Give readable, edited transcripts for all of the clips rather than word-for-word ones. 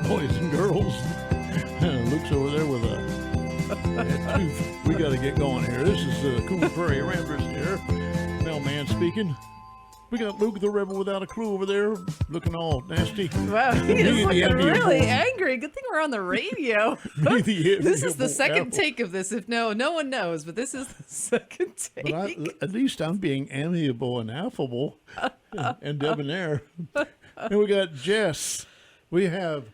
boys and girls. Luke's over there with a tooth. We got to get going here. This is the Coon Prairie Ramblers here. Mailman speaking. We got Luke the Rebel without a clue over there, looking all nasty. Wow, he is looking really angry. Good thing we're on the radio. This is the second take of this. If no one knows, but this is the second take. But at least I'm being amiable and affable and debonair. And we got Jess. We have...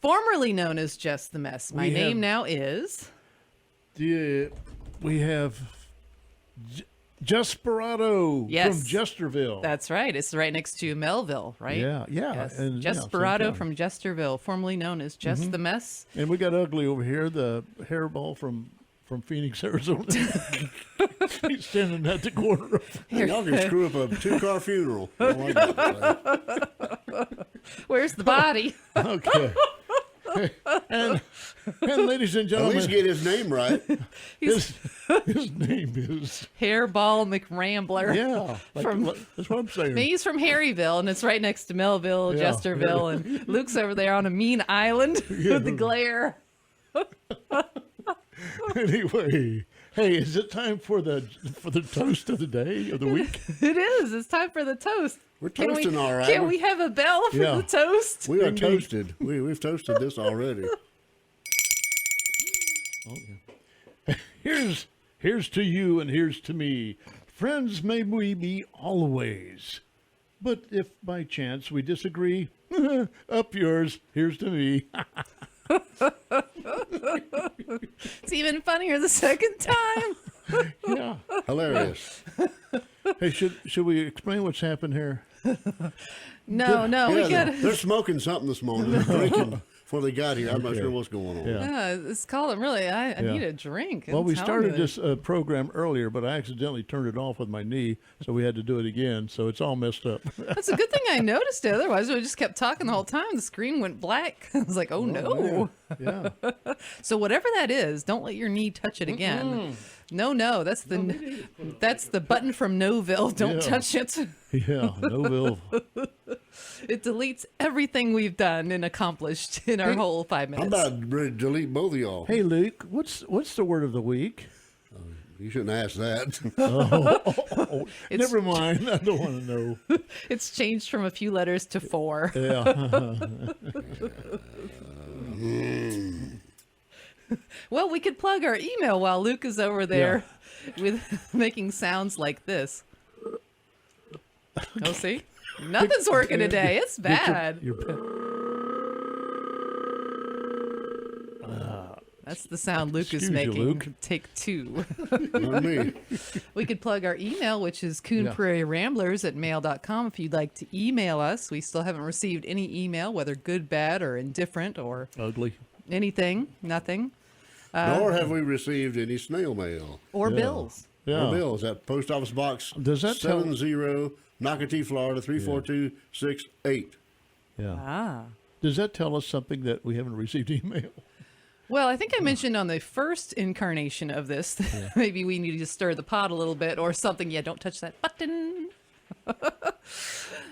Formerly known as Jess the Mess. My name now is... We have... Desperado from Jesterville. That's right. It's right next to Melville, right? Yeah. Yes. And, Desperado from Jesterville, formerly known as Jess the Mess. And we got Ugly over here, the hairball from Phoenix, Arizona. He's standing at the corner. Y'all can screw up a 2-car funeral. Where's the body? Okay. And ladies and gentlemen, at least get his name right. His name is Hairball McRambler. Yeah, that's what I'm saying. He's from Harryville, and it's right next to Melville, Jesterville, and Luke's over there on a mean island with the glare. Anyway, hey, is it time for the toast of the day of the week? It is. It's time for the toast. We're toasting all right. Can we have a bell for the toast? We are toasted. We've toasted this already. Here's to you and here's to me. Friends may we be always. But if by chance we disagree, up yours, here's to me. It's even funnier the second time. Yeah. Hilarious. Hey, should we explain what's happened here? No, we got They're smoking something this morning. They're drinking before they got here. I'm not sure what's going on. Yeah, it's called them. Really, I need a drink. Well, we started this program earlier, but I accidentally turned it off with my knee, so we had to do it again. So it's all messed up. That's a good thing I noticed it. Otherwise, we just kept talking the whole time. The screen went black. I was like, oh no. Yeah. So whatever that is, don't let your knee touch it again. No, that's the button from Noville. Don't touch it. Yeah, Noville. It deletes everything we've done and accomplished in our whole 5 minutes. I'm about ready to delete both of y'all. Hey, Luke, what's the word of the week? You shouldn't ask that. Never mind. I don't want to know. It's changed from a few letters to 4. Yeah. Well, we could plug our email while Luke is over there with making sounds like this. Oh, see? Nothing's working today. It's bad. That's the sound Luke is making. Luke. Take 2. Not me. We could plug our email, which is coonprairieramblers@mail.com if you'd like to email us. We still haven't received any email, whether good, bad, or indifferent, or Ugly. anything, nothing. Nor have we received any snail mail. Or bills. Yeah. Or bills at Post Office Box Does that 70, Nocatee, Florida 34268. Yeah. Does that tell us something that we haven't received email? Well, I think I mentioned on the first incarnation of this, maybe we need to stir the pot a little bit or something. Yeah, don't touch that button.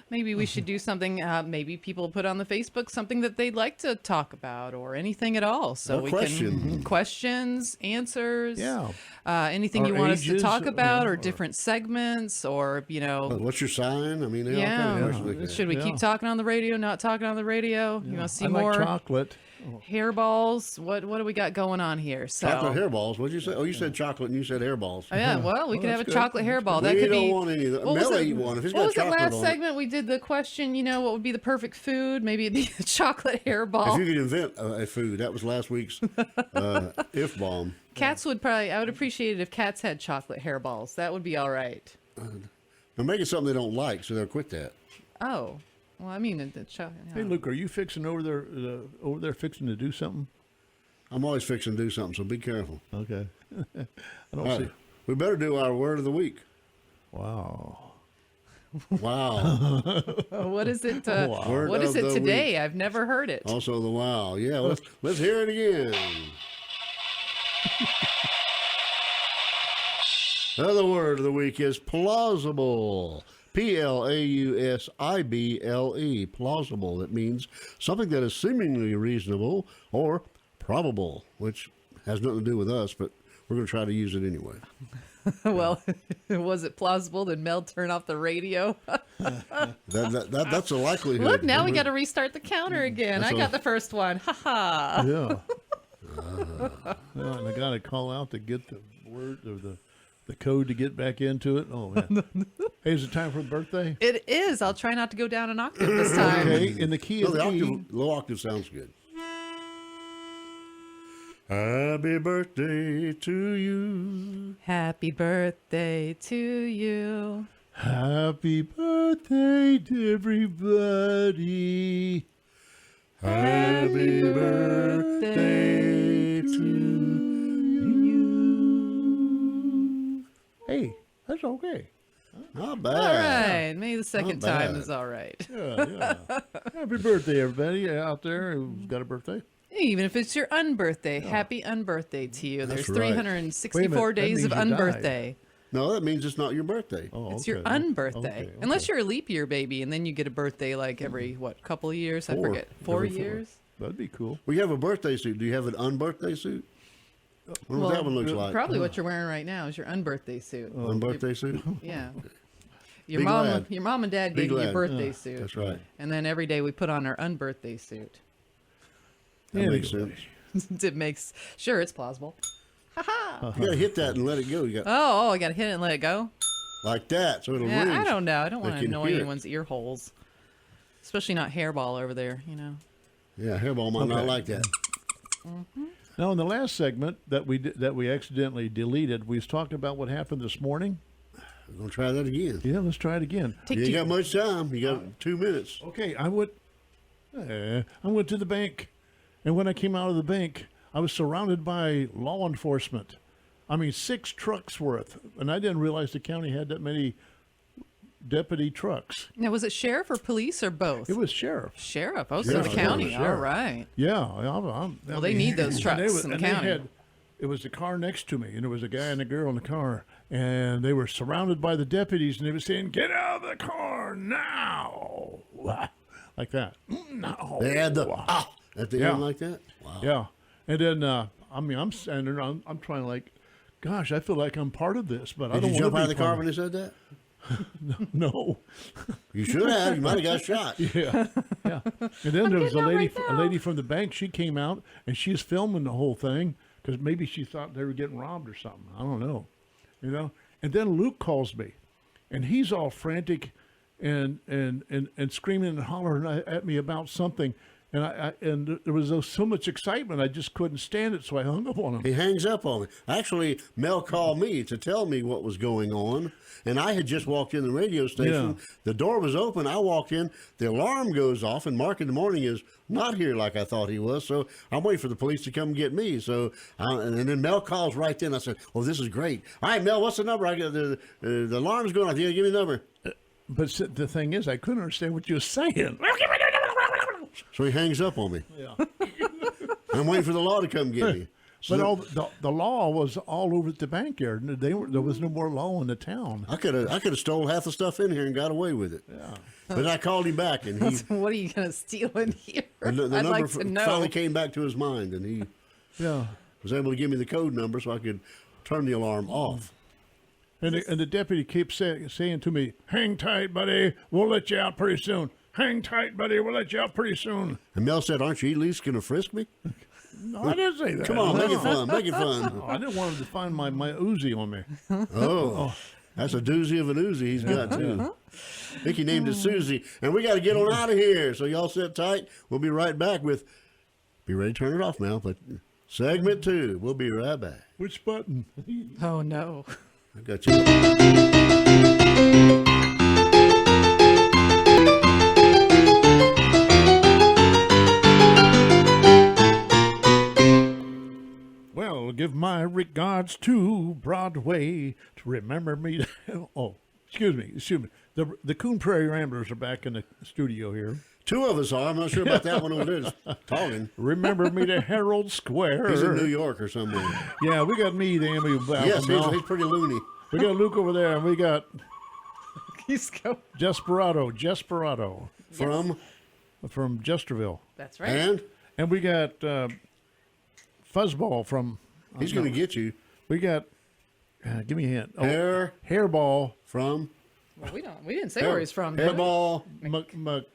Maybe we should do something. Maybe people put on the Facebook something that they'd like to talk about or anything at all. So we can questions, answers. Yeah. Anything you want us to talk about or different segments or, What's your sign? I mean, should we keep talking on the radio, not talking on the radio? You want to see more chocolate. Hairballs? What do we got going on here? So chocolate hairballs. What'd you say? Oh, you said chocolate and you said hairballs. Oh, yeah, well, we could have a chocolate hairball. That We could don't be. want any of that. Mel ate one. If it's What got was the chocolate last on segment? We did the question, what would be the perfect food? Maybe it'd be a chocolate hairball. If you could invent a food, that was last week's if bomb. Cats would probably, I would appreciate it if cats had chocolate hairballs. That would be all right. They're making something they don't like, so they'll quit that. Oh, well, I mean, the chocolate. Hey, Luke, are you fixing over there fixing to do something? I'm always fixing to do something, so be careful. Okay. I don't All see. right. We better do our word of the week. Wow. Wow. What is it? Word What is of it the today? week. I've never heard it. Also the wow. Yeah, let's hear it again. The other word of the week is plausible. Plausible. Plausible. That means something that is seemingly reasonable or probable, which has nothing to do with us, but we're going to try to use it anyway. Well, was it plausible? Did Mel turn off the radio? That's a likelihood. Look, now we got to restart the counter again. I got the first one. Ha ha. Yeah. And I got to call out to get the word or the code to get back into it. Oh, man. Hey, is it time for the birthday? It is. I'll try not to go down an octave this time. Okay, in the key No, of the G. low octave sounds good. Happy birthday to you. Happy birthday to you. Happy birthday to everybody. Happy birthday to you. Hey, that's okay. Not All bad. right. Maybe the second Not time bad. is all right. Yeah. Happy birthday, everybody out there who's got a birthday. Even if it's your unbirthday, happy unbirthday to you. That's There's right. 364 Wait a minute, that days of means you died. unbirthday. No, that means it's not your birthday. Oh, It's your okay. unbirthday. Okay, Unless you're a leap year baby, and then you get a birthday like every, couple of years? I Four. forget. 4 Every 4. years? That'd be cool. We have a birthday suit. Do you have an unbirthday suit? I wonder what that one looks like. Probably what you're wearing right now is your unbirthday suit. Unbirthday suit? Yeah. Your Be mom, glad. your mom and dad Be gave you your glad. birthday suit. That's right. And then every day we put on our unbirthday suit. That makes Anyway. sense. It makes sure it's plausible. You got to hit that and let it go. You got Oh, I got to hit it and let it go. like that, so it'll Yeah, ring. I don't know. I don't They want to can annoy hear it. anyone's ear holes, especially not hairball over there. Yeah, hairball might not Okay. like that. Now, in the last segment that we accidentally deleted, we was talking about what happened this morning. We're gonna try that again. Yeah, let's try it again. Take You ain't two. got much time. You got 2 minutes. Okay, I went to the bank, and when I came out of the bank, I was surrounded by law enforcement. I mean, 6 trucks worth, and I didn't realize the county had that many deputy trucks. Now, was it sheriff or police or both? It was sheriff. Sheriff. Oh, so Yeah, the it county. was All sheriff. right. Yeah, Well, they need those trucks in the county. It was the car next to me, and there was a guy and a girl in the car, and they were surrounded by the deputies, and they were saying, "Get out of the car now!" Like that. No. They add the at the Yeah. end like that. Wow. Yeah, and then I'm standing there, I'm trying to gosh, I feel like I'm part of this, but I Did don't you want jump to out be of the car part when they said that? No. You should have. You might have got shot. Yeah. And then there was getting out right a now. lady from the bank. She came out and she's filming the whole thing because maybe she thought they were getting robbed or something. I don't know, And then Luke calls me, and he's all frantic, and screaming and hollering at me about something, and there was so much excitement I just couldn't stand it, so I hung up on him. He hangs up on me. Actually, Mel called me to tell me what was going on, and I had just walked in the radio station. Yeah. The door was open. I walked in. The alarm goes off, and Mark in the morning is not here like I thought he was. So I'm waiting for the police to come get me. So and then Mel calls right then. I said, "Oh, this is great. All right, Mel, what's the number? I got the alarm's going off. You give me the number." But the thing is, I couldn't understand what you were saying. So he hangs up on me. Yeah. I'm waiting for the law to come get me. But all the law was all over at the backyard. There was no more law in the town. I could have stole half the stuff in here and got away with it. Yeah. But I called him back, and he What are you going to steal in here? the I'd number like to know. finally came back to his mind, and he Yeah. was able to give me the code number so I could turn the alarm off. And the deputy keeps saying to me, "Hang tight, buddy. We'll let you out pretty soon. Hang tight, buddy. We'll let you out pretty soon." And Mel said, "Aren't you at least going to frisk me?" No, I didn't say that. Come on, make it No. fun, make it fun. Oh, I didn't want him to find my Uzi on me. Oh, that's a doozy of an Uzi he's got too. I think he named it Susie. And we got to get on out of here. So y'all sit tight. We'll be right back with. Be ready to turn it off, Mel. But segment 2. We'll be right back. Which button? Oh, no. I got you. Well, give my regards to Broadway to remember me. Oh, excuse me. The Coon Prairie Ramblers are back in the studio here. 2 of us are. I'm not sure about that one over there just talking. Remember me to Herald Square. He's in New York or somewhere. Yeah, we got me, the Emmy. Yes, he's pretty loony. We got Luke over there, and we got He's going. Desperado From from Jesterville. That's right. and We got Fuzzball from. he's going to get you. We got. Give me a hint. Hairball from. Well, we didn't say where he's from. did we? Hairball McRambler.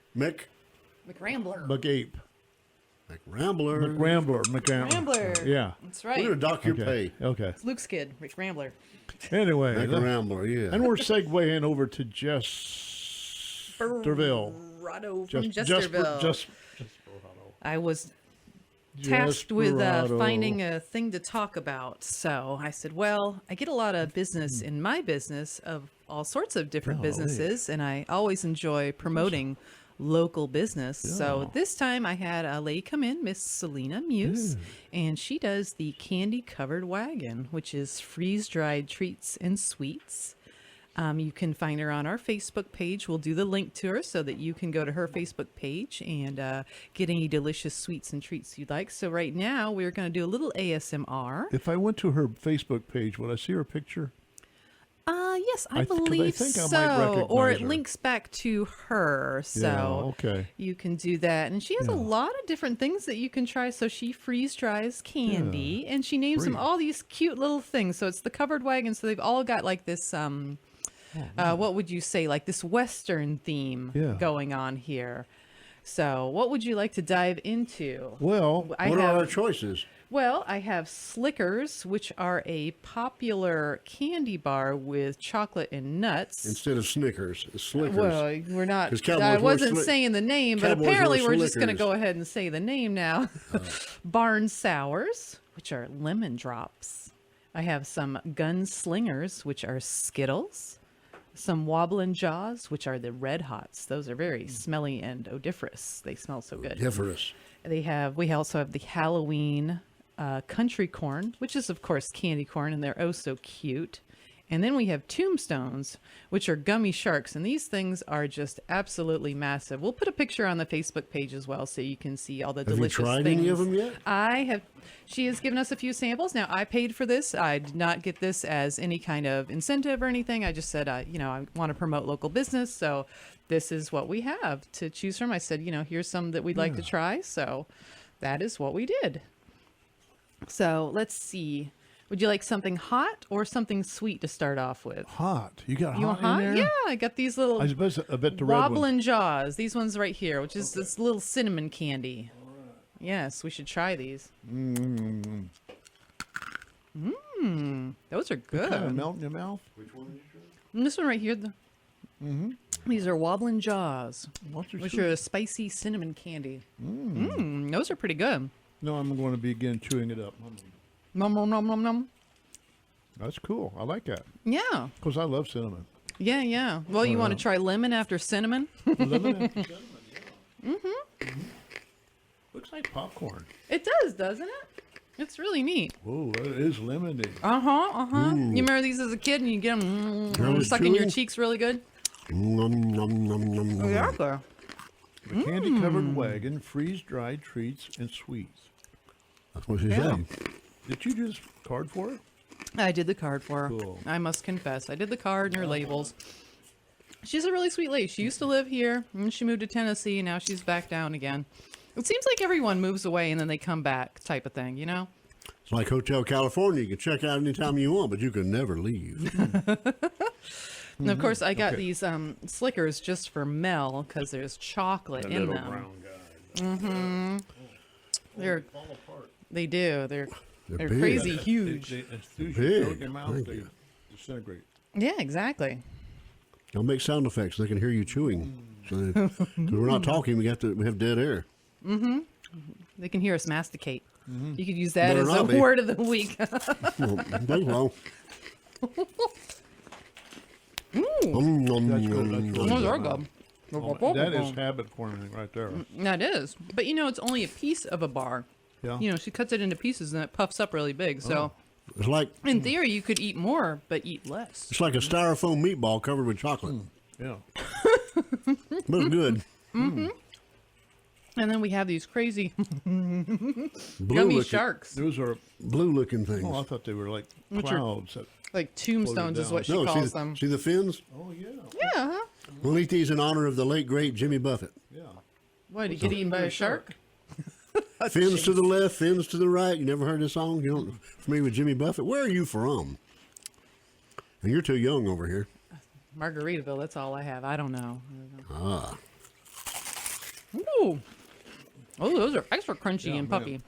McApe. McRambler. Rambler. Yeah. That's We're right. going to dock your pay. Okay. It's Luke's kid, Rick Rambler. Anyway. McRambler, yeah. And we're segueing over to Jesterville. Rado from Jesterville. I was tasked with Desperado. finding a thing to talk about. So I said, well, I get a lot of business in my business of all sorts of different businesses, and I always enjoy promoting local business. So this time I had a lady come in, Miss Selena Muse, and she does the Candy Covered Wagon, which is freeze-dried treats and sweets. You can find her on our Facebook page. We'll do the link to her so that you can go to her Facebook page and get any delicious sweets and treats you'd like. So right now we're going to do a little ASMR. If I went to her Facebook page, would I see her picture? Yes, I 'cause I believe think I might so. Or recognize it her. links back to her. So okay. you can do that. And she has a lot of different things that you can try. So she freeze dries candy and she names them all these cute little things. So it's the covered wagon. So they've all got like this, what would you say, like this Western theme going on here. So what would you like to dive into? Well, What are our choices? Well, I have Slickers, which are a popular candy bar with chocolate and nuts. Instead of Snickers, it's Slickers. Well, we're not. 'Cause Cowboys I were wasn't saying the name, but Cowboys apparently were we're just going to Slickers. go ahead and say the name now. Barn Sours, which are lemon drops. I have some Gunslingers, which are Skittles. Some Wobblin' Jaws, which are the Red Hots. Those are very smelly and odoriferous. They smell so good. Different. We also have the Halloween country corn, which is of course candy corn, and they're oh so cute. And then we have Tombstones, which are gummy sharks, and these things are just absolutely massive. We'll put a picture on the Facebook page as well, so you can see all the Have you delicious tried things. any of them yet? I have. She has given us a few samples. Now, I paid for this. I did not get this as any kind of incentive or anything. I just said, I want to promote local business, so this is what we have to choose from. I said, here's some that we'd like to try, so that is what we did. So let's see. Would you like something hot or something sweet to start off with? Hot. You got You hot, want hot? in there? Yeah, I got these little I bet the red one. Wobblin' Jaws. These ones right here, which is this little cinnamon candy. Yes, we should try these. Those are good. Kind of melt in your mouth. And this one right here, these are Wobblin' Jaws, What's your which soup? are a spicy cinnamon candy. Those are pretty good. No, I'm going to begin chewing it up. Nom nom nom nom nom. That's cool. I like that Yeah, because I love cinnamon. yeah. Well, you want to try lemon after cinnamon? Lemon after cinnamon, yeah. Looks like popcorn. It does, doesn't it? It's really neat. Whoa, that is lemony. You remember these as a kid, and you get them Really stuck in your chewy? cheeks really good. Nom, nom, nom, nom, nom. Exactly. The candy-covered wagon, freeze-dried treats and sweets. That's what she said. Did you do this card for it? I did the card for her. Cool. I must confess. I did the card and her labels. She's a really sweet lady. She used to live here, and she moved to Tennessee, and now she's back down again. It seems like everyone moves away and then they come back type of thing, you know? It's like Hotel California. You can check out anytime you want, but you can never leave. And of course, I got these Slickers just for Mel because there's chocolate in them. guy. They're, they do. They're big. crazy huge. As soon as you Big. throw it in your mouth, Thank they you. disintegrate. Yeah, exactly. Don't make sound effects. They can hear you chewing. So, 'cause we're not talking. We have dead air. They can hear us masticate. You could use that Better as a not be. word of the week. Well, I think so. Nom, nom, That's good, nom, that's nom. good. Those are good. Oh, that is habit forming right there. That is. But it's only a piece of a bar. Yeah. She cuts it into pieces and it puffs up really big. So It's like in theory, you could eat more, but eat less. a styrofoam meatball covered with chocolate, Yeah. but it's good. And then we have these crazy Blue gummy looking, sharks. Those are. blue looking things. Oh, I thought they were like Which are- clouds. Like tombstones is down. what she No, calls see, them. see the fins? Oh yeah. Yeah, huh? We'll eat these in honor of the late great Jimmy Buffett. Yeah. What, did you get eaten by a shark? Fins to the left, fins to the right. You never heard this song? You don't familiar with Jimmy Buffett? Where are you from? And you're too young over here. Margaritaville, that's all I have. I don't know. Ah. Ooh. Oh, those are extra crunchy Yeah, and man. puffy.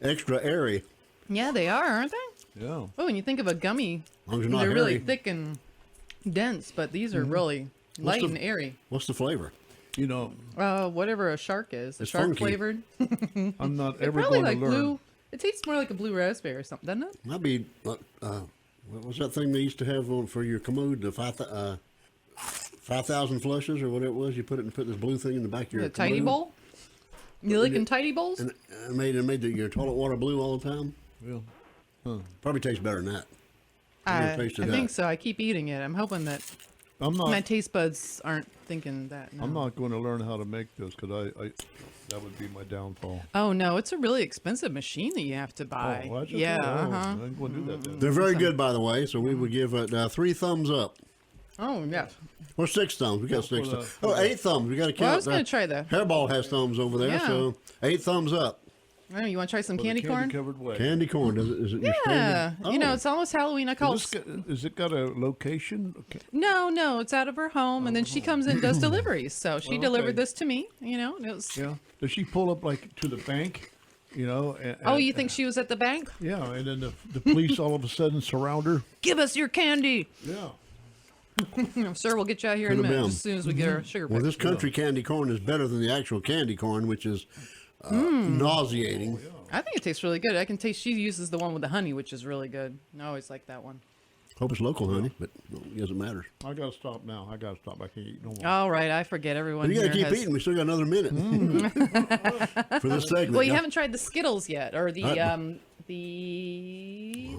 Extra airy. Yeah, they are, aren't they? Yeah. Oh, and you think of a gummy, As long as you're not they're really hairy. thick and dense, but these are really light the- and airy. What's the flavor? You know, Whatever a shark is, the It's shark funky. flavored. I'm not It ever probably going like to learn. blue. It tastes more like a blue raspberry or something, doesn't it? Might be, what was that thing they used to have on for your commode? The 5,000 flushes or whatever it was? You put this blue thing in the back of your The tidy commode? bowl. You licking tidy bowls? And it made your toilet water blue all the time? Well, Probably tastes better than that. I never tasted think that. so. I keep eating it. I'm hoping that I'm not. my taste buds aren't thinking that. No. I'm not going to learn how to make this because I that would be my downfall. Oh no, it's a really expensive machine that you have to buy. Oh, that's okay. Yeah. Oh, Uh-huh. I'm going to do that then. They're very good, by the way, so we would give it 3 thumbs up. Oh yes. Or 6 thumbs. We got 6 for the- thumbs. Oh, 8 thumbs. We got to count Well, I was that. gonna try the. Hairball has thumbs over there, Yeah. so 8 thumbs up. Oh, you want to try some For the candy corn? Covered way. Candy corn, is it your Yeah. standard? You know, Oh. it's almost Halloween. I call Is, it. is it got a location? Okay. No, it's out of her home, and then she comes in and does deliveries. So she Well, delivered okay. this to me. You know, and it was. Yeah. Does she pull up like to the bank? You know. Oh, you think she was at the bank? Yeah, and then the police all of a sudden surround her. Give us your candy. Yeah. Sir, we'll get you out here in a Could have minute, been. as soon as we get our sugar. Well, pick. this country candy corn is better than the actual candy corn, which is nauseating. I think it tastes really good. I can taste. She uses the one with the honey, which is really good. I always like that one. Hope it's local, honey, but it doesn't matter. I gotta stop now. I gotta stop. I can't eat no more. All right, I forget everyone. But you got to here keep has... eating. We still got another minute for this segment. Well, you Yeah. haven't tried the Skittles yet, or the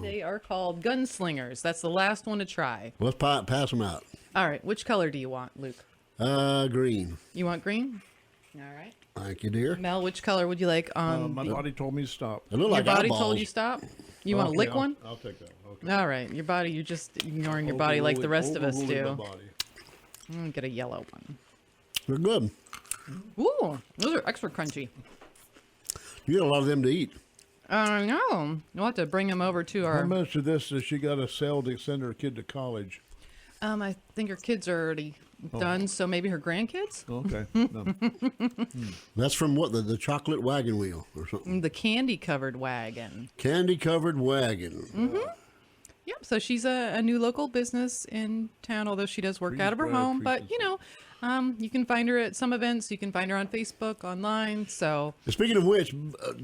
they are called Gunslingers. That's the last one to try. Let's pass them out. All right, which color do you want, Luke? Green. You want green? All right. Thank you, dear. Mel, which color would you like on? My body told me to stop. They look Your like body eyeballs. told you stop. You want to Okay, lick I'll- one? I'll take that. Okay. All right, your body. You're just ignoring your body like the rest of us Overruling do. my body. Get a yellow one. They're good. Ooh, those are extra crunchy. You get a lot of them to eat. I know. We'll have to bring them over to How our. much of this does she got to sell to send her kid to college? I think her kids are already done, so maybe her grandkids. Okay. No. That's from what? The chocolate wagon wheel or something. The candy covered wagon. Candy covered wagon. Yep. So she's a new local business in town, although she does work out of her Freeze-dried home. But treats you know, you can find her at some events. You can find her on Facebook, online. So Speaking of which,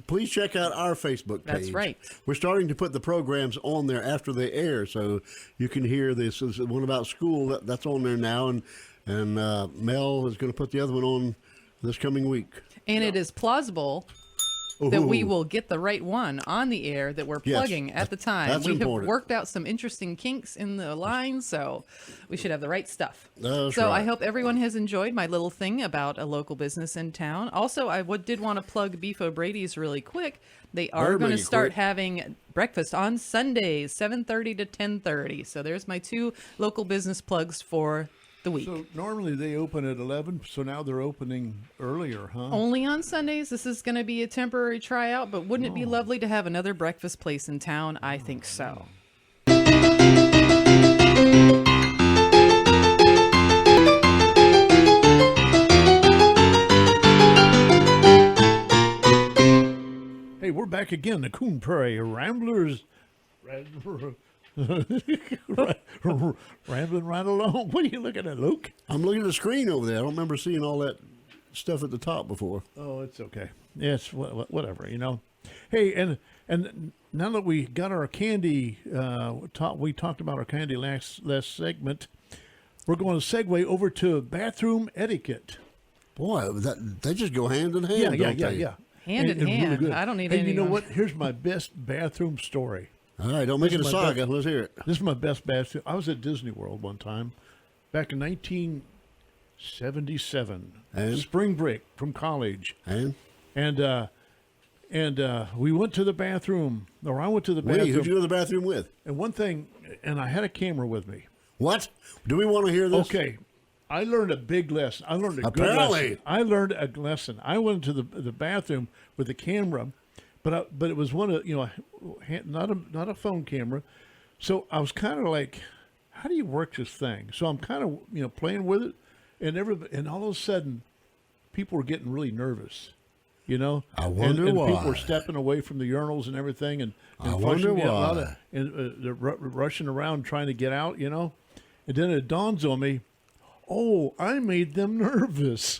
please check out our Facebook page. That's right. We're starting to put the programs on there after they air, so you can hear this. This is one about school that's on there now, and Mel is going to put the other one on this coming week. and it is plausible that we Ooh. will get the right one on the air that we're Yes. plugging at the time. That's we important. have worked out some interesting kinks in the line, so we should have the right stuff. That's so I right. hope everyone has enjoyed my little thing about a local business in town. Also, I did want to plug Beef O'Brady's really quick. They are Better going to make it start quick. having breakfast on Sundays, 7:30 to 10:30. So there's my 2 local business plugs for the week. So normally they open at 11, so now they're opening earlier, huh? Only on Sundays. This is going to be a temporary tryout, but wouldn't it be lovely to have another breakfast place in town? I think so. Hey, we're back again, the Coon Prairie Ramblers. Rambling right along. What are you looking at, Luke? I'm looking at the screen over there. I don't remember seeing all that stuff at the top before. Oh, it's okay. Yes, whatever, you know. Hey, and now that we got our candy, we talked about our candy last segment. We're going to segue over to bathroom etiquette. Boy, they just go hand in hand. don't they? Hand in And really hand. good. I don't need And any you know more. what? Here's my best bathroom story. All right, don't make it a This is my saga. Let's hear it. This is my best bathroom. I was at Disney World one time, back in 77. And? Spring break from college. And We went to the bathroom, or I went to the bathroom. who'd you go to the bathroom with? And one thing, and I had a camera with me. What? Do we want to hear this? Okay. I learned a big lesson. I learned a Apparently. good lesson. I learned a lesson. I went into the bathroom with the camera, but it was one of, not a phone camera. So I was kind of like, how do you work this thing? So I'm kind of, playing with it, and all of a sudden, people were getting really nervous. I wonder and why. people were stepping away from the urinals and everything, and I wonder fussing, why. they're rushing around trying to get out, And then it dawns on me, oh, I made them nervous.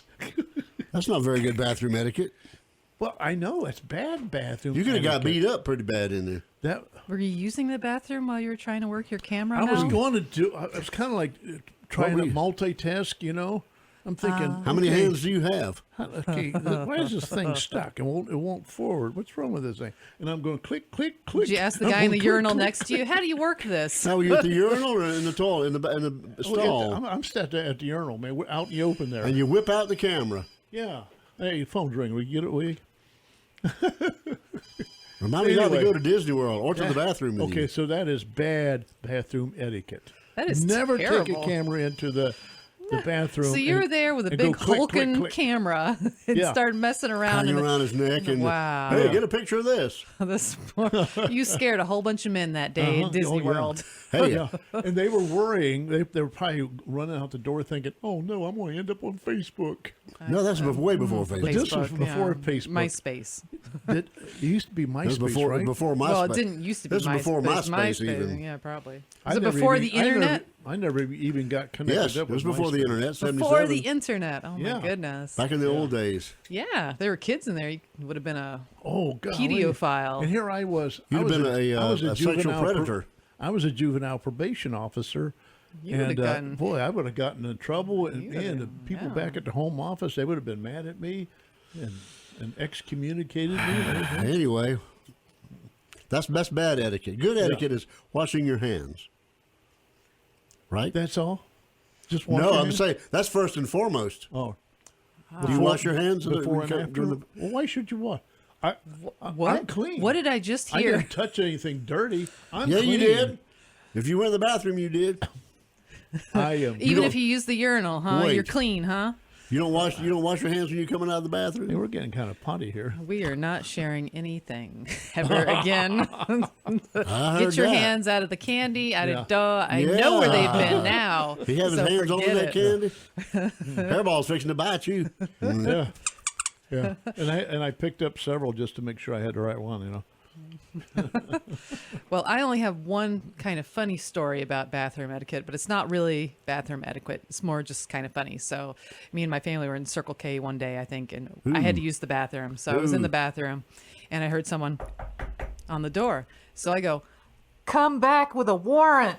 That's not very good bathroom etiquette. Well, I know it's bad bathroom. You could have got etiquette. beat up pretty bad in there. That Were you using the bathroom while you were trying to work your camera? I was now? going to do. I was kind of like trying were to you- multitask. I'm thinking, How many okay, hands do you have? Okay, why is this thing stuck? It won't forward. What's wrong with this thing? And I'm going click, click, click. Did you ask the I'm guy in going, the click, urinal click, next to you, how do you work this? Now, were you at the urinal or in the toilet, in the stall? I'm sat there at the urinal, man. We're out in the open there. And you whip out the camera. Yeah. Hey, phone's ringing. We get it, we. Remind me not to Anyway. go to Disney World or to the bathroom with Okay, you. so that is bad bathroom etiquette. That is Never take terrible. a camera into the bathroom. So you were and- there with a and go big click, click, hulking click. camera and Yeah. started messing around. Hanging in around his neck and, Wow. hey, get a picture of this. this, you scared a whole bunch of men that day Uh-huh. at Disney Oh, yeah. World. Hey, Yeah, and they were worrying. They were probably running out the door thinking, "Oh no, I'm going to end up on Facebook." no, that's way before Facebook. But this was Facebook, before yeah. Facebook. MySpace. It used to be MySpace, This was before, right? before MySpace. Well, it didn't used to be This was before MySpace even. Yeah, probably. I Was it never before even- the internet? I never even got connected Yes, up it was with before the MySpace. internet, 77. Before the internet. Oh Yeah. my goodness. Back in the old days. Yeah, there were kids in there. You would have been a Oh God, pedophile. And here I was. You'd I have was been I was a sexual juvenile predator. I was a juvenile probation officer. You would have And gotten- boy, I would have gotten in trouble, and You would've- the people yeah. back at the home office, they would have been mad at me, and excommunicated me. And everything. Anyway, that's bad etiquette. Good etiquette is washing your hands. Right? That's all. Just wash No, your I'm hands? saying that's first and foremost. Oh, Do you wash your hands before and during after? the- Well, why should you wash? What? I'm clean. What did I just I hear? didn't touch anything dirty. I'm Yeah, clean. you did. If you went to the bathroom, you did. I am. Even don't- if you use the urinal, huh? Wait. You're clean, huh? You don't wash your hands when you're coming out of the Hey, bathroom. we're getting kind of potty here. We are not sharing anything ever again. I heard Get your that. hands out of the candy, out Yeah. of duh. I know where they've Yeah. been now. He has his so hands on forget that it. candy. Hairball's fixing to bite you. Yeah, yeah. And I picked up several just to make sure I had the right one. Well, I only have one kind of funny story about bathroom etiquette, but it's not really bathroom etiquette. It's more just kind of funny. So, me and my family were in Circle K one day, I think, and I had to use the bathroom. So, I was in the bathroom and I heard someone on the door. So, I go, "Come back with a warrant."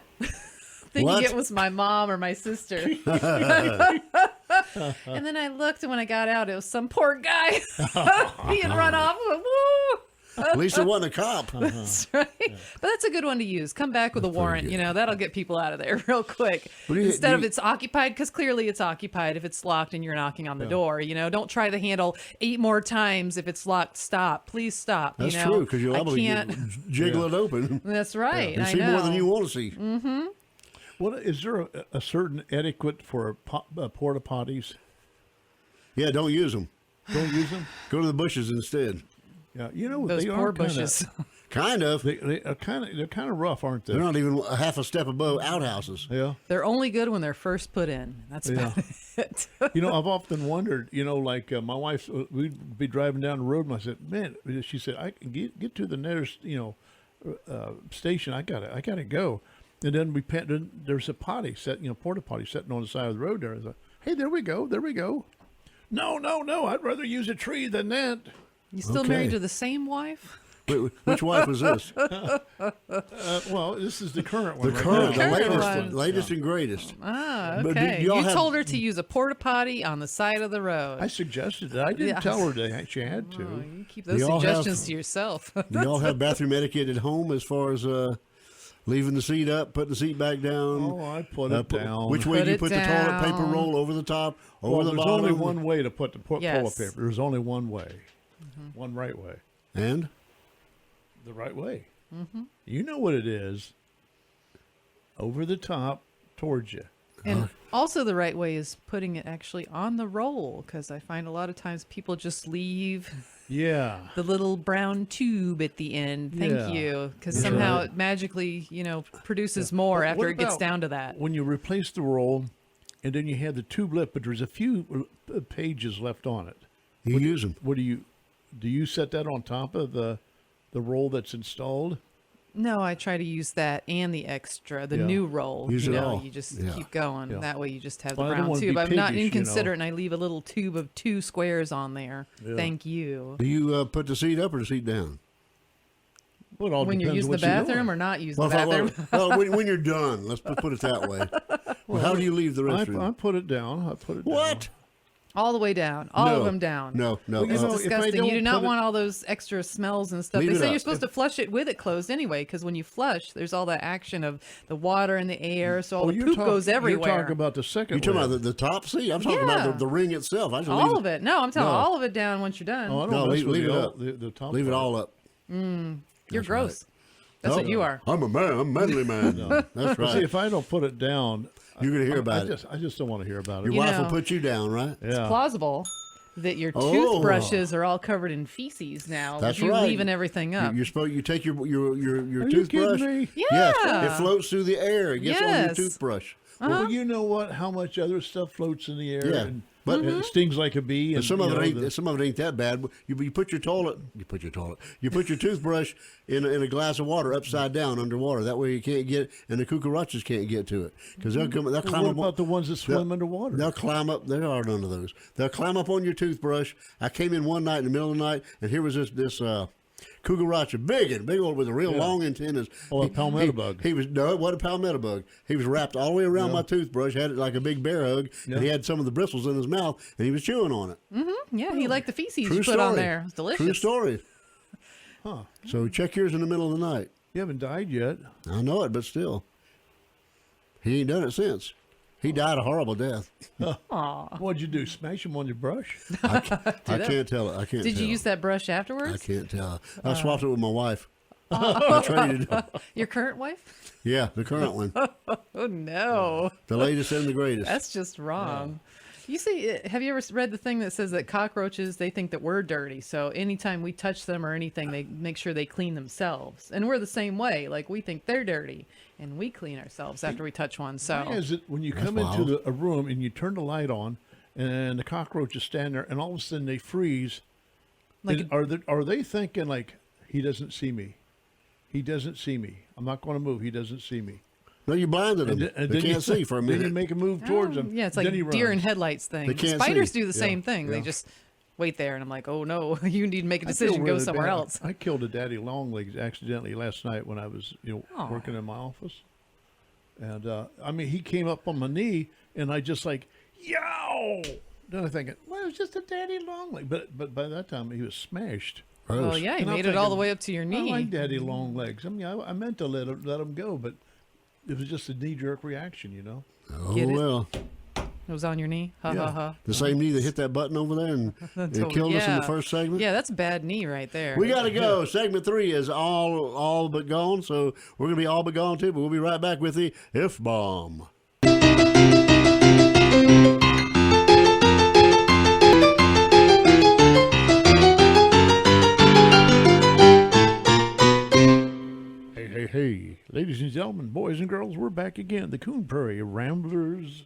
Thinking What? it was my mom or my sister. And then I looked, and when I got out, it was some poor guy. He had run off. Woo! At least it wasn't a cop. That's right. But that's a good one to use. Come back with a warrant. good. That'll get people out of there real quick. But do you- Instead do of you- it's occupied, because clearly it's occupied if it's locked and you're knocking on the door. Don't try the handle 8 more times if it's locked. Stop. Please stop. That's you know? true, because you'll I able to can't. jiggle it open That's right. and I see know. more than you want to see. What is there a certain etiquette for porta potties? Yeah, don't use them. Don't use them. Go to the bushes instead. Yeah, Those they poor are kinda, bushes. Kind of. They are they're kind of rough, aren't they? They're not even a half a step above outhouses. Yeah. They're only good when they're first put in. That's about it. I've often wondered, like my wife, we'd be driving down the road and I said, man, she said, I can get to the nearest, station. I gotta go. And then then there's a potty set, porta potty sitting on the side of the road there. I was like, hey, there we go. No, I'd rather use a tree than that. You still Okay. married to the same wife? Wait, which wife was this? Well, this is the current one. The right current, now. the Current latest, one. latest and greatest. Ah, But do okay. y'all You have- told her to use a porta potty on the side of the road. I suggested it. I didn't Yeah. tell her that she had to. You keep those y'all have- suggestions to yourself. Do y'all have bathroom etiquette at home as far as Leaving the seat up, putting the seat back down. Oh, I put it down. Which way Put do you it put the toilet paper down. roll? Over the top, over Well, the there's bottom? only one way to put the toilet Yes. paper. There's only one way. One right way. And? The right way. You know what it is. Over the top, towards you. And also the right way is putting it actually on the roll, because I find a lot of times people just leave Yeah. the little brown tube at the end. Thank Yeah. you, because That's somehow right. it magically, produces more But after what it gets about down to that. When you replace the roll, and then you have the tube left, but there's a few pages left on it. You use them. What do you set that on top of the roll that's installed? No, I try to use that and the extra, the Yeah. new roll. Use it all. You just Yeah. keep going. Yeah. That way you just have the Well, I don't brown wanna tube. be I'm not piggish, inconsiderate, and I leave a little tube of 2 squares on there. Yeah. Thank you. Do you put the seat up or the seat down? Well, it all When you're depends using the what you're doing. bathroom or not using Well, the bathroom. when you're done, let's put it that way. Well, how do you leave the restroom? I put it down. I put it down. What? All the way down. All No. of them down. No. Well, you It's know, if I disgusting. You don't do not put it- want all those extra smells and stuff. Leave They it say up. you're supposed to flush it with it closed anyway, because when you flush, there's all that action of the water and the air, so all the poop goes everywhere. You're talking about the second You talking way. about the top seat? I'm talking about Yeah. the ring itself. I just all leave of it. No, I'm telling No. all of it down once you're done. Oh, I don't No, mess leave- with leave the, it all- up. the top Leave it part. all up. You're That's gross. That's what you are. I'm a man. I'm a manly man. That's But see, right. if I don't put it down, You're gonna hear about it. I just don't want to hear about Your it. You wife will know. put you down, right? Yeah. Plausible that your Oh. toothbrushes are all covered in feces now. That's with you right. leaving everything up. You're supposed. You take your Are you toothbrush. kidding me? Yes, Yeah. it floats through the air. It gets on your Yes. toothbrush. Well, you know what? How much other stuff floats in the air? Yeah, and, but- and it stings like a bee. And And some of you it know, ain't. the- Some of it ain't that bad. You put your toilet. You put your toothbrush in a glass of water upside down underwater. That way you can't get, and the cucarachas can't get to it because they'll come. They'll Well, climb what up. about the ones that swim they'll- underwater? They'll climb up. There are none of those. They'll climb up on your toothbrush. I came in one night in the middle of the night, and here was this cucaracha, big old with a real long antennas. Oh, a palmetto bug. He was no, it wasn't a palmetto bug. He was wrapped all the way around my toothbrush, had it like a big bear hug, and he had some of the bristles in his mouth, and he was chewing on it. Yeah, he liked the feces True you put story. on there. It's delicious. True story. Huh. So check yours in the middle of the night. You haven't died yet. I know it, but still, he ain't done it since. He died a horrible death. What'd you do? Smash them on your brush? I can't tell it. I can't. Did you tell. use that brush I afterwards? can't tell. I swapped it with my wife. I traded. Your current wife? Yeah, the current one, Oh no, the latest and the greatest. that's just wrong. You see, have you ever read the thing that says that cockroaches, they think that we're dirty, so anytime we touch them or anything, they make sure they clean themselves, and we're the same way. Like, we think they're dirty, and we clean ourselves after we touch one. So Why is it when you That's come into wild. a room and you turn the light on and the cockroaches stand there and all of a sudden they freeze? Like Are they thinking like, he doesn't see me? He doesn't see me. I'm not going to move. He doesn't see me. No, you blinded them. And They can't see for a Then you minute. make a move towards him. yeah, it's then like he deer in runs. headlights thing. They can't Spiders see. do the same thing. They yeah. just wait there, and I'm like, oh no, you need to make a I feel decision, go really somewhere bad. else. I killed a daddy longlegs accidentally last night when I was, Aw. working in my office, and I mean, he came up on my knee, and I just like, yow. Then I'm thinking, well, it was just a daddy longleg, but by that time he was smashed. Gross. Well, yeah, you And I'm made it all the thinking, way up to your I knee. like daddy long legs. I mean, I meant to let him go, but it was just a knee jerk reaction, Oh Get it? well, It was on your knee. Ha Yeah. ha ha. the same knee that hit that button over there and Totally. killed us in the Yeah. first segment. Yeah, that's a bad knee right there. We got to go. Segment 3 is all but gone, so we're gonna be all but gone too. But we'll be right back with the F bomb. Hey, ladies and gentlemen, boys and girls, we're back again. The Coon Prairie Ramblers.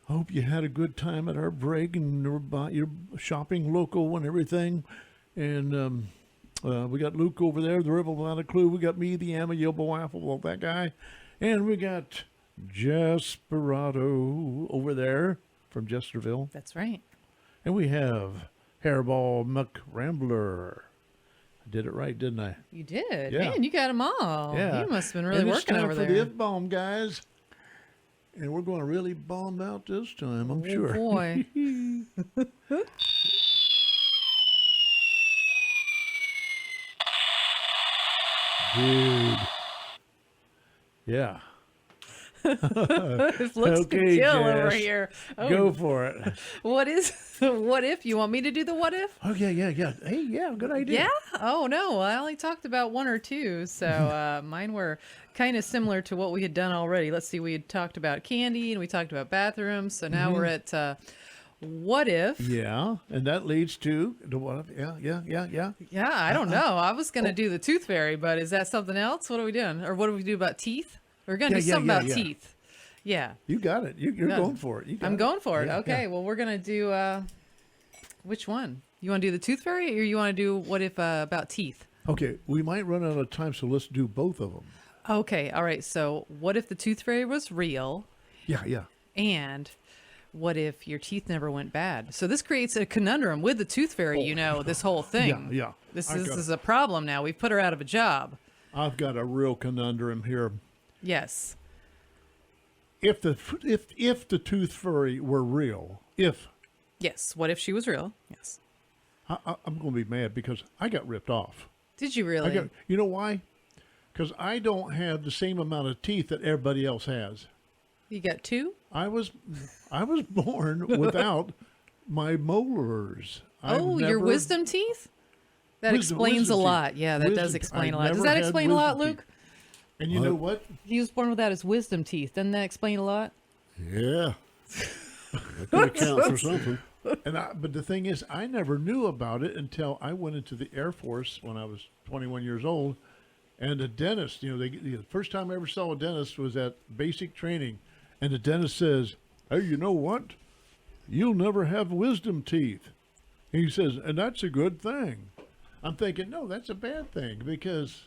Hope you had a good time at our break and you're shopping local and everything. And we got Luke over there, the Rebel Without a Clue. We got me, the Amayobo Apple, that guy. And we got Jasperado over there from Jesterville. That's right. And we have Hairball Muck Rambler. I did it right, didn't I? You did. Yeah. Man, you got them all. Yeah. You must have been really And working it's time over for there. the F-bomb, guys. And we're going to really bomb out this time, I'm sure. Oh, boy. Dude, Yeah. It looks to Okay, kill over Jess. here. Oh, Go for it. what if? You want me to do the what if? Oh, yeah. Hey, yeah, good idea. Yeah? Oh, no. I only talked about one or two. So mine were kind of similar to what we had done already. Let's see. We had talked about candy and we talked about bathrooms. So now we're at what if? Yeah, and that leads to the what if? Yeah. Yeah, I don't know. I was going to do the tooth fairy, but is that something else? What are we doing? Or what do we do about teeth? We're going to do something about teeth. Yeah. You got it. You're going for it. I'm going for it. Yeah, Okay. yeah. Well, we're going to do which one? You want to do the tooth fairy or you want to do what if about teeth? Okay, we might run out of time, so let's do both of them. Okay. All right. So what if the tooth fairy was real? Yeah. And what if your teeth never went bad? So this creates a conundrum with the tooth fairy, this whole thing. Yeah. This is a problem now. We've put her out of a job. I've got a real conundrum here. Yes. If the tooth fairy were real, Yes. What if she was real? Yes. I'm going to be mad because I got ripped off. Did you really? You know why? Because I don't have the same amount of teeth that everybody else has. You got two? I was born without my molars. Your wisdom teeth? That explains a lot. Yeah, that does explain a lot. Does that explain a lot, Luke? And you know what? He was born without his wisdom teeth. Doesn't that explain a lot? Yeah. That could account for something. But the thing is, I never knew about it until I went into the Air Force when I was 21 years old. And the dentist, the first time I ever saw a dentist was at basic training. And the dentist says, hey, you know what? You'll never have wisdom teeth. And he says, and that's a good thing. I'm thinking, no, that's a bad thing because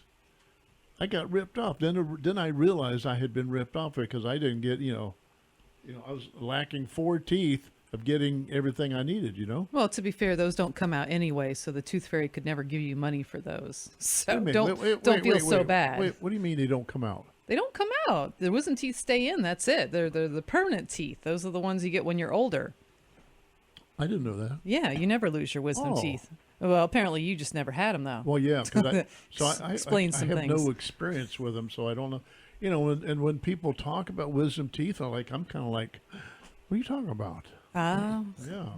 I got ripped off. Then I realized I had been ripped off because I didn't get, I was lacking 4 teeth of getting everything I needed, Well, to be fair, those don't come out anyway, so the tooth fairy could never give you money for those. So don't feel so bad. Wait, what do you mean they don't come out? They don't come out. The wisdom teeth stay in. That's it. They're the permanent teeth. Those are the ones you get when you're older. I didn't know that. Yeah, you never lose your wisdom teeth. Well, apparently you just never had them, though. Well, yeah, because I some have things. no experience with them, so I don't know. And when people talk about wisdom teeth, I'm kind of like, what are you talking about? Yeah.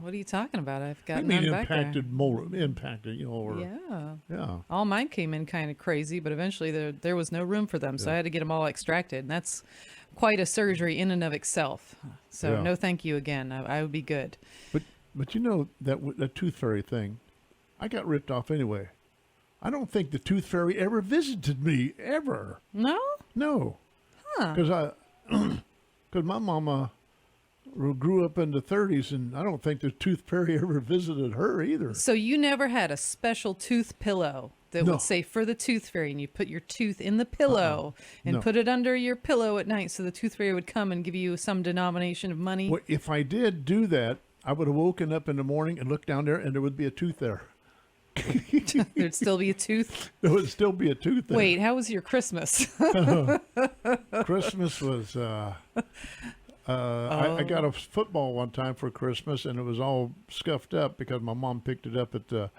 What are you talking about? I've got none back there. Impacted, or yeah. All mine came in kind of crazy, but eventually there was no room for them, so I had to get them all extracted, and that's quite a surgery in and of itself. So no, thank you again. I would be good. But that tooth fairy thing, I got ripped off anyway. I don't think the tooth fairy ever visited me ever. No. Huh? Because my mama grew up in the 30s, and I don't think the tooth fairy ever visited her either. So you never had a special tooth pillow that would say for the tooth fairy, and you put your tooth in the pillow and put it under your pillow at night so the tooth fairy would come and give you some denomination of money? Well, if I did do that, I would have woken up in the morning and looked down there, and there would be a tooth there. There'd still be a tooth? There would still be a tooth there. Wait, how was your Christmas? Christmas was... I got a football one time for Christmas, and it was all scuffed up because my mom picked it up at the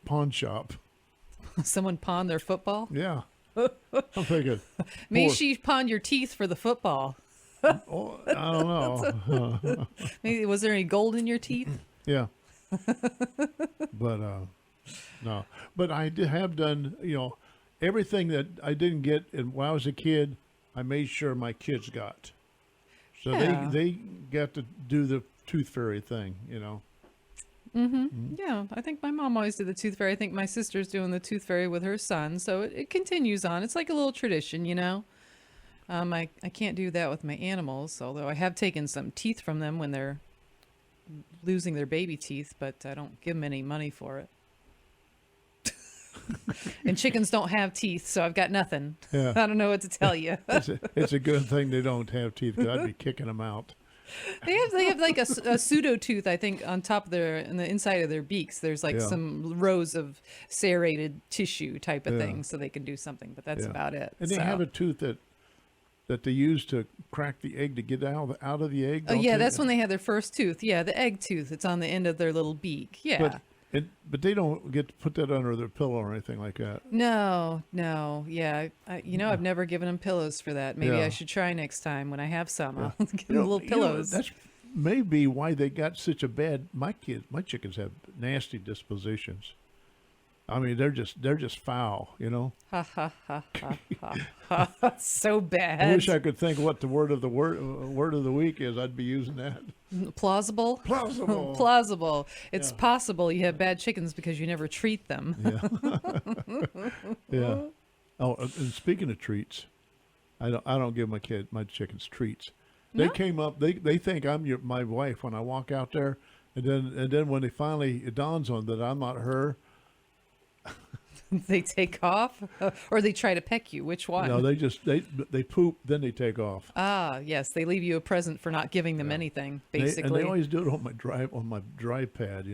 pawn shop. Someone pawned their football? Yeah. I'm thinking. Maybe she pawned your teeth for the football. I don't know. Maybe, was there any gold in your teeth? Yeah. But no. But I have done, everything that I didn't get when I was a kid, I made sure my kids got. So they got to do the tooth fairy thing, Yeah, I think my mom always did the tooth fairy. I think my sister's doing the tooth fairy with her son. So it continues on. It's like a little tradition, I can't do that with my animals, although I have taken some teeth from them when they're losing their baby teeth, but I don't give them any money for it. And chickens don't have teeth, so I've got nothing. Yeah. I don't know what to tell you. It's a good thing they don't have teeth, because I'd be kicking them out. They have like a pseudo tooth, I think, on top of in the inside of their beaks. There's like some rows of serrated tissue type of thing, so they can do something, but that's about it. And they have a tooth that they use to crack the egg to get out of the egg. Oh, yeah, that's when they have their first tooth. Yeah, the egg tooth. It's on the end of their little beak. Yeah. But But they don't get to put that under their pillow or anything like that. No, yeah. I've never given them pillows for that. Maybe Yeah. I should try next time when I have some. I'll give You them know, little pillows. that's maybe why they got such a bad. My chickens have nasty dispositions. I mean, they're just foul. Ha ha ha ha ha ha. So bad. I wish I could think what the word of the week is. I'd be using that. Plausible? Plausible. Plausible. It's Yeah. possible you have bad chickens because you never treat them. Yeah. Oh, and speaking of treats, I don't give my chickens treats. They No? came up. They think I'm my wife when I walk out there, and then when it dawns on that I'm not her. They take off, or they try to peck you. Which one? No, they poop, then they take off. Ah, yes, they leave you a present for not giving them anything. Basically, They always do it on my drive pad.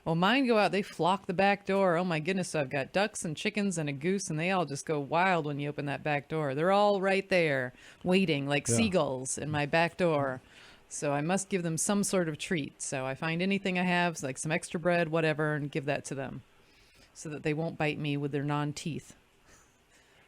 well, mine go out. They flock the back door. Oh my goodness! So I've got ducks and chickens and a goose, and they all just go wild when you open that back door. They're all right there, waiting like seagulls in my back door. So I must give them some sort of treat. So I find anything I have, like some extra bread, whatever, and give that to them, so that they won't bite me with their non-teeth.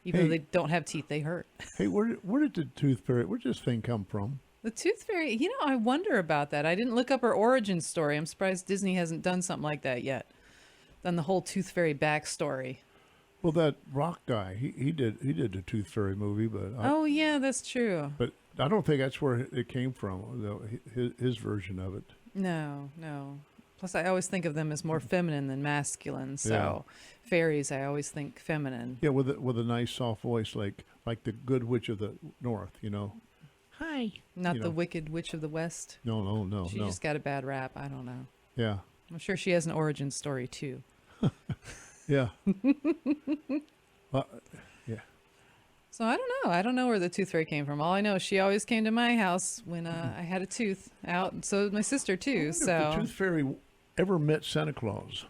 Even though they don't have teeth, they hurt. Hey, where did the tooth fairy? Where'd this thing come from? The tooth fairy, I wonder about that. I didn't look up her origin story. I'm surprised Disney hasn't done something like that yet. Done the whole tooth fairy backstory. Well, that rock guy, he did the Tooth Fairy movie, but Oh yeah, that's true. but I don't think that's where it came from. Though his version of it. No. Plus, I always think of them as more feminine than masculine. So, fairies, I always think feminine. Yeah, with a nice soft voice, like the Good Witch of the North. Hi. Not the Wicked Witch of the West. No. She just got a bad rap. I don't know. Yeah. I'm sure she has an origin story too. Yeah. Yeah. So I don't know. I don't know where the tooth fairy came from. All I know is she always came to my house when I had a tooth out, and so did my sister too. I wonder if the Tooth Fairy ever met Santa Claus.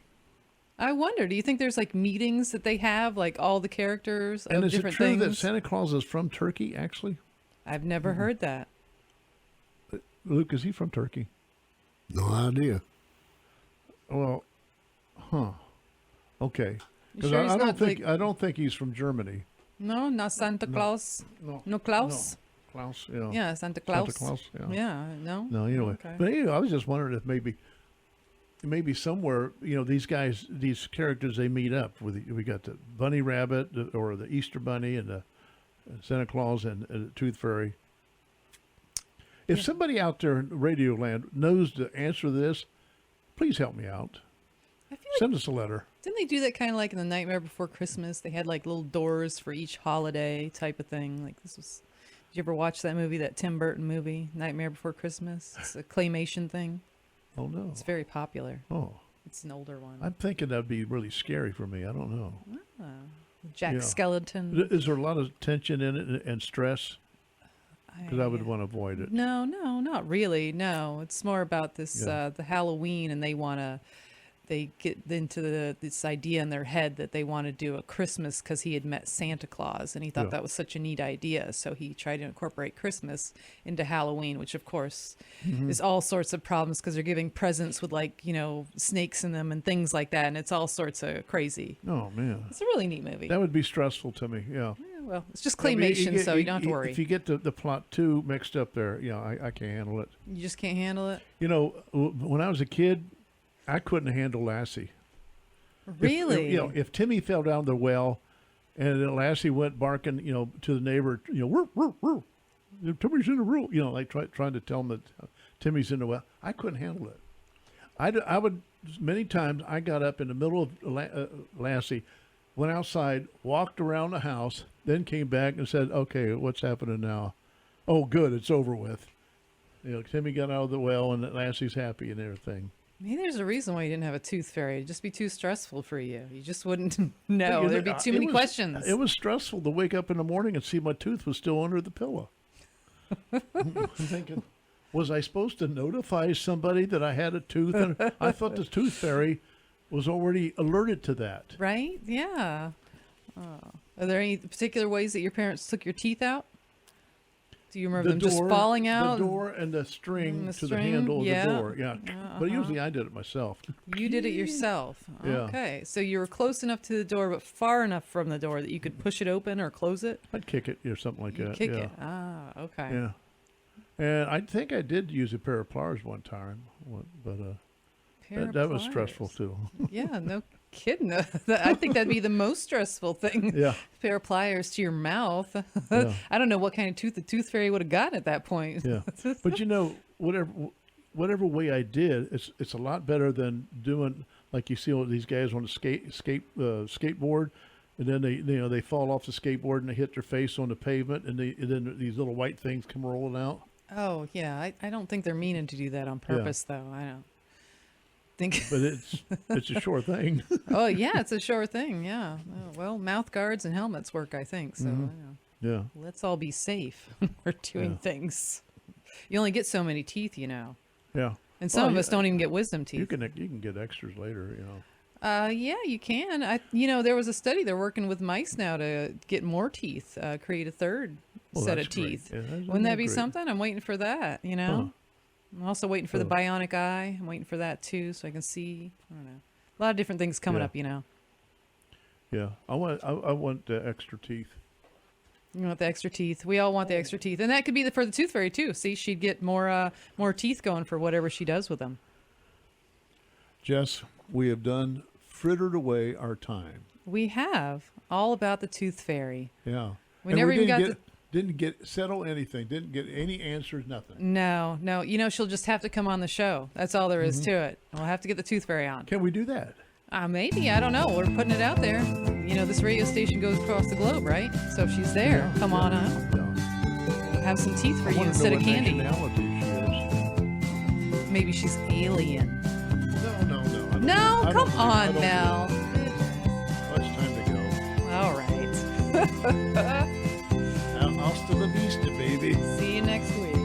I wonder. Do you think there's like meetings that they have, like all the characters And of is it different true things? that Santa Claus is from Turkey? Actually, I've never heard that. Luke, is he from Turkey? No idea. Well, okay. You Because sure I he's don't not, think like- I don't think he's from Germany. No, not Santa Claus. No. No Klaus. Klaus. Yeah. Yeah, Santa Claus. Santa Claus. Yeah. Yeah. No. No, anyway. Okay. But anyway, I was just wondering if maybe somewhere, these guys, these characters, they meet up. We got the Bunny Rabbit, or the Easter Bunny, and the Santa Claus, and the Tooth Fairy. If somebody out there in Radio Land knows the answer to this, please help me out. I feel like Send us a letter. didn't they do that kind of like in the Nightmare Before Christmas? They had like little doors for each holiday type of thing. Like this was. Did you ever watch that movie, that Tim Burton movie, Nightmare Before Christmas? It's a claymation thing. Oh, no. It's very popular. Oh, It's an older one. I'm thinking that'd be really scary for me. I don't know. Jack Yeah. Skellington. Is there a lot of tension in it and stress? Because I would want to avoid it. No, not really. No, it's more about this Yeah. the Halloween, and they get into this idea in their head that they want to do a Christmas because he had met Santa Claus, and he thought Yeah. that was such a neat idea. So he tried to incorporate Christmas into Halloween, which of course is all sorts of problems because they're giving presents with snakes in them and things like that, and it's all sorts of crazy. Oh, man. It's a really neat movie. That would be stressful to me, yeah. Yeah, well, it's just I mean, claymation, so you don't have to worry. If you get the plot too mixed up there, I can't handle it. You just can't handle it. When I was a kid, I couldn't handle Lassie. Really? If Timmy fell down the well, and then Lassie went barking, to the neighbor, "Woof, woof, woof. Timmy's in the room," trying to tell him that Timmy's in the well. I couldn't handle it. I would many times. I got up in the middle of Lassie, went outside, walked around the house, then came back and said, "Okay, what's happening now?" "Oh, good, it's over with." Timmy got out of the well, and Lassie's happy and everything. Maybe there's a reason why you didn't have a tooth fairy. It'd just be too stressful for you. You just wouldn't know. There'd be too many questions. It was stressful to wake up in the morning and see my tooth was still under the pillow. I'm thinking, was I supposed to notify somebody that I had a tooth? And I thought the tooth fairy was already alerted to that. Right? Yeah. Oh. Are there any particular ways that your parents took your teeth out? Do you remember them just falling out? The door and the string The to string? the handle Yeah. of the door. Yeah. But usually I did it myself. You did it yourself. Yeah. Okay. So you were close enough to the door, but far enough from the door that you could push it open or close it? I'd kick it or something like You that. kick yeah. it. Ah, okay. Yeah. And I think I did use a pair of pliers one time, but Pair of that was pliers. stressful too. Yeah, no kidding. I think that'd be the most stressful thing. Yeah. Pair of pliers to your mouth. Yeah. I don't know what kind of tooth the tooth fairy would have gotten at that point. Yeah. But whatever way I did, it's a lot better than doing like you see all these guys on a skateboard, and then they fall off the skateboard and they hit their face on the pavement, and then these little white things come rolling out. Oh, yeah. I don't think they're meaning to do that on purpose, though. I don't think. But it's a sure thing. Oh, yeah, it's a sure thing. Yeah. Oh, well, mouth guards and helmets work, I think. So Yeah. let's all be safe when we're doing things. You only get so many teeth, Yeah. And some of us don't even get wisdom teeth. You can get extras later. Yeah, you can. There was a study. They're working with mice now to get more teeth, create a third set of that's great. teeth. Yeah, Wouldn't that be great? something? I'm waiting for that, Huh. I'm also waiting for the bionic eye. I'm waiting for that too, so I can see. I don't know. A lot of different things coming Yeah. up, Yeah. I want the extra teeth. You want the extra teeth. We all want the extra teeth. And that could be for the tooth fairy too. See, she'd get more teeth going for whatever she does with them. Jess, we have frittered away our time. We have all about the tooth fairy. Yeah. We never even got didn't get settle anything. Didn't get any answers. Nothing. No. She'll just have to come on the show. That's all there is to it. We'll have to get the tooth fairy on. Can we do that? Maybe. I don't know. We're putting it out there. This radio station goes across the globe, right? So if she's there, come on up. Yeah. Have some teeth for I you wanna instead know of what candy. nationality she is. Maybe she's alien. No. No, I come don't on, think- Mel. Well, it's time to go. All right. Hasta la vista, baby. See you next week.